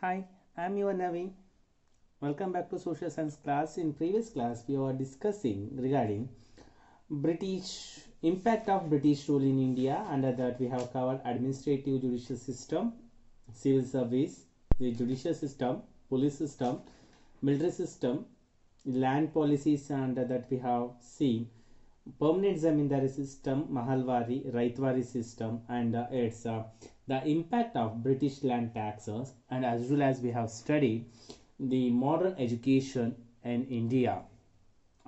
Hi, I'm your Naveen. Welcome back to Social Science class. In previous class, we were discussing regarding British impact of British rule in India. Under that, we have covered administrative judicial system, civil service, the judicial system, police system, military system, land policies. Under that, we have seen permanent zamindari system, Mahalwari, Raitwari system, and its the impact of British land taxes, and as well as we have studied the modern education in India.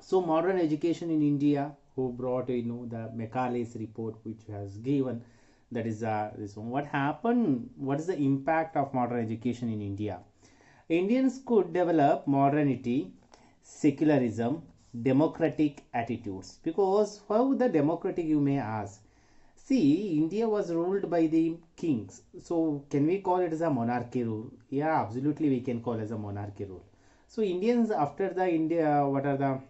So modern education in India, who brought the Macaulay's report, which has given that is this one. What happened? What is the impact of modern education in India? Indians could develop modernity, secularism, democratic attitudes. Because how the democratic, you may ask? See, India was ruled by the kings. So can we call it as a monarchy rule? Yeah, absolutely we can call it as a monarchy rule. So Indians after the India, what are the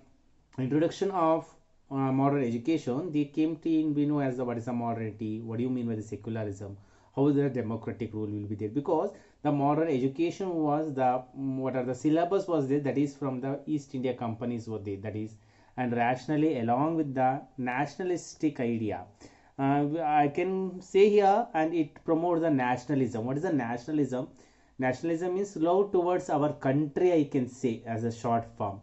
introduction of modern education, they came to in we know as the what is the modernity, what do you mean by the secularism, how the democratic rule will be there, because the modern education was the what are the syllabus was there, that is from the East India companies were there, that is, and rationally along with the nationalistic idea, I can say here, and it promotes the nationalism. What is the nationalism? Nationalism is love towards our country, I can say, as a short form.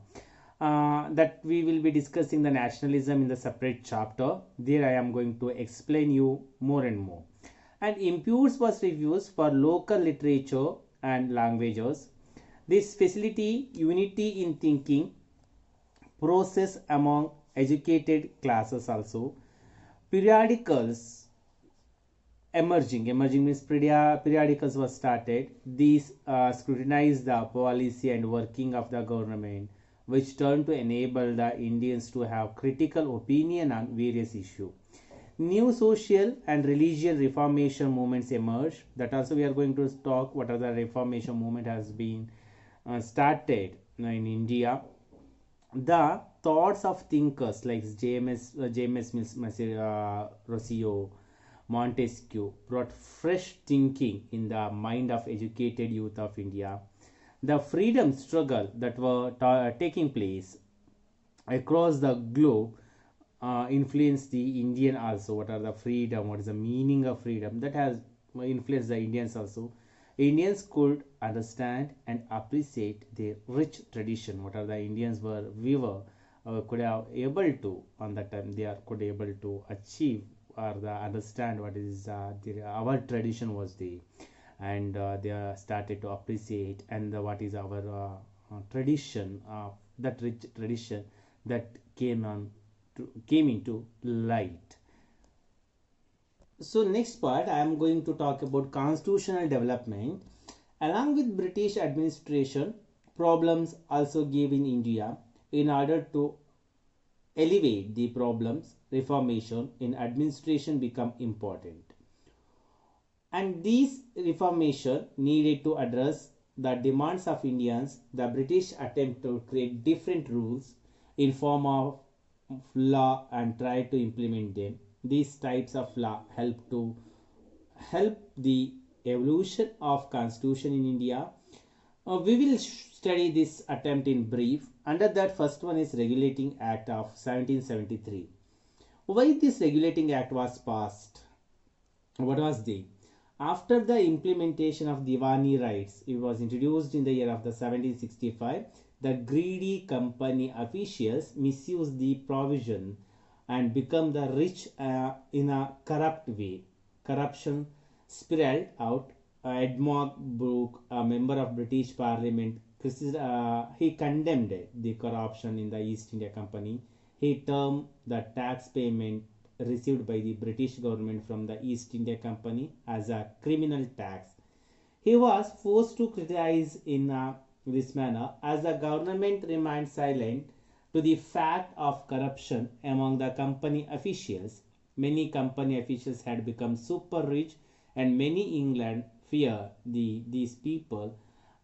That we will be discussing the nationalism in the separate chapter. There I am going to explain you more and more. And imputes was refused for local literature and languages. This facility unity in thinking process among educated classes also. Periodicals emerging means periodicals were started. These scrutinized the policy and working of the government, which turned to enable the Indians to have critical opinion on various issues. New social and religious reformation movements emerged. That also we are going to talk what are the reformation movement has been started in India. The thoughts of thinkers like James Rousseau, Montesquieu brought fresh thinking in the mind of educated youth of India. The freedom struggle that were taking place across the globe influenced the Indian also. What are the freedom? What is the meaning of freedom? That has influenced the Indians also. Indians could understand and appreciate their rich tradition. What are the Indians were we were could have able to on that time they are could able to achieve or the understand what is our tradition was the, and they are started to appreciate and what is our tradition, that rich tradition that came into light. So next part I am going to talk about constitutional development. Along with British administration, problems also gave in India. In order to elevate the problems, reformation in administration become important. And these reformation needed to address the demands of Indians. The British attempt to create different rules in form of law and try to implement them. These types of law help the evolution of constitution in India. We will study this attempt in brief. Under that, first one is Regulating Act of 1773. Why this Regulating Act was passed? What was the after the implementation of Diwani rights, it was introduced in the year of the 1765. The greedy company officials misused the provision and become the rich in a corrupt way. Corruption spiraled out. Edmund Burke, a member of British Parliament, he condemned the corruption in the East India Company. He termed the tax payment received by the British government from the East India Company as a criminal tax. He was forced to criticize in this manner as the government remained silent to the fact of corruption among the company officials. Many company officials had become super rich, and many England fear these people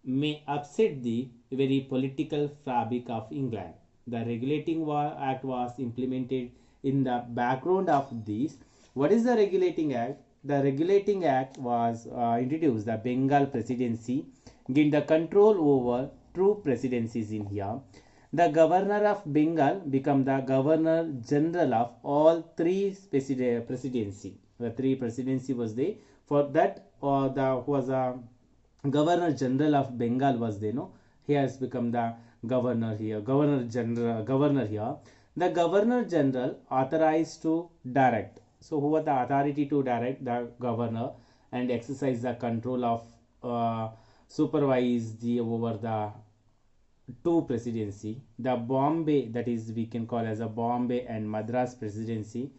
may upset the very political fabric of England. The Regulating Act was implemented in the background of this. What is the Regulating Act? The Regulating Act was introduced the Bengal Presidency, gained the control over two presidencies in here. The governor of Bengal became the governor general of all three presidency. The three presidency was there. For that, the who was a governor general of Bengal was there. No, he has become the governor here. Governor here. The governor general authorized to direct. So, who had the authority to direct? The governor, and exercise the control of supervise the over the two presidency. The Bombay, that is we can call as a Bombay and Madras presidency,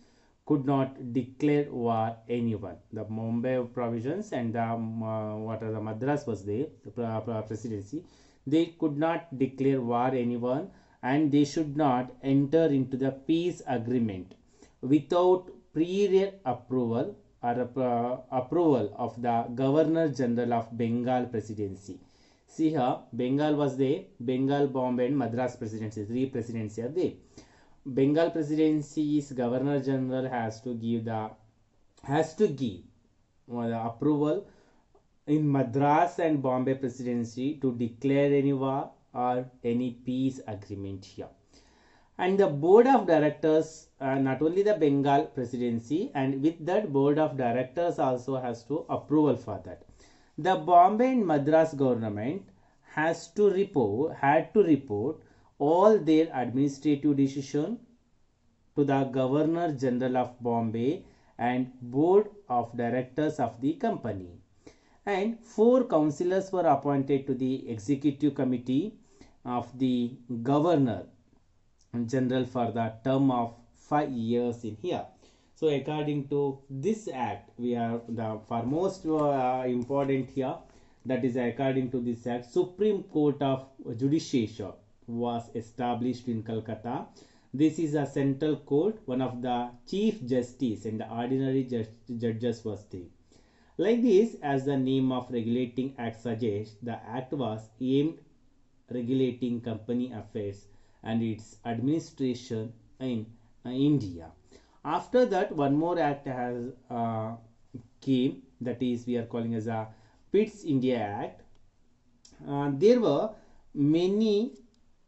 could not declare war anyone. The Bombay provisions and the what are the Madras was there, the presidency, they could not declare war anyone, and they should not enter into the peace agreement without prior approval or approval of the Governor General of Bengal presidency. See here, Bengal was there, Bengal, Bombay and Madras presidency, three presidency are there. Bengal presidency's Governor General has to give the approval in Madras and Bombay presidency to declare any war or any peace agreement here. And the board of directors, not only the Bengal presidency, and with that board of directors also has to approval for that. The Bombay and Madras government had to report all their administrative decision to the Governor General of Bombay and board of directors of the company. And 4 councillors were appointed to the executive committee of the Governor General for the term of 5 years in here. So according to this act, we are the for most important here, that is according to this act, Supreme Court of Judicature was established in Calcutta. This is a central court. One of the chief justice and the ordinary judges was there. Like this, as the name of regulating act suggests, the act was aimed regulating company affairs and its administration in India. After that, one more act has came, that is we are calling as a Pitt's India Act. There were many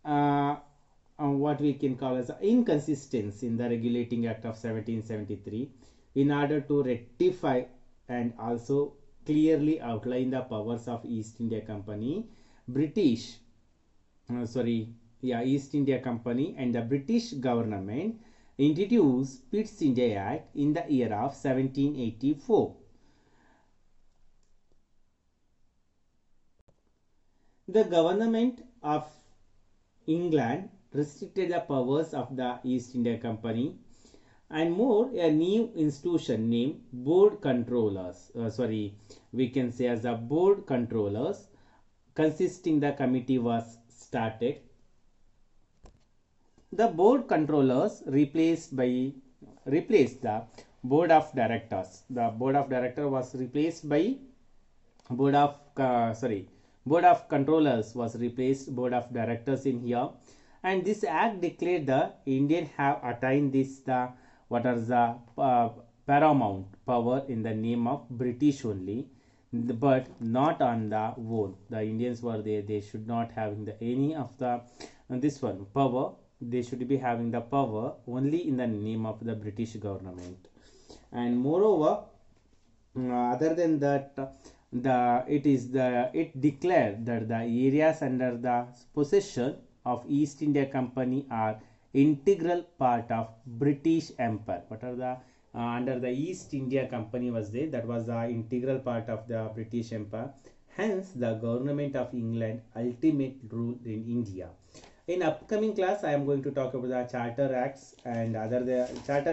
what we can call as inconsistencies in the Regulating Act of 1773. In order to rectify and also clearly outline the powers of East India Company, East India Company and the British government introduced Pitt's India Act in the year of 1784. The government of England restricted the powers of the East India Company, and more a new institution named board controllers, we can say as the board controllers, consisting the committee was started. The board controllers replaced the board of directors. The board of director was replaced by board of controllers was replaced board of directors in here. And this act declared the Indian have attained this paramount power in the name of British only, but not on the own. The Indians were there, they should not having the any of the power. They should be having the power only in the name of the British government. And moreover, other than that, it declared that the areas under the possession of East India Company are integral part of British Empire. What are the under the East India Company was there, that was the integral part of the British Empire. Hence, the government of England ultimate rule in India. In upcoming class, I am going to talk about the Charter Acts and Charter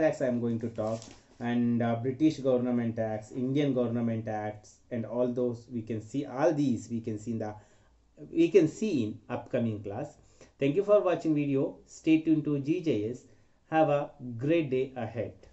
Acts I am going to talk, and British Government Acts, Indian Government Acts, and all those we can see. All these we can see in upcoming class. Thank you for watching video. Stay tuned to GJS. Have a great day ahead.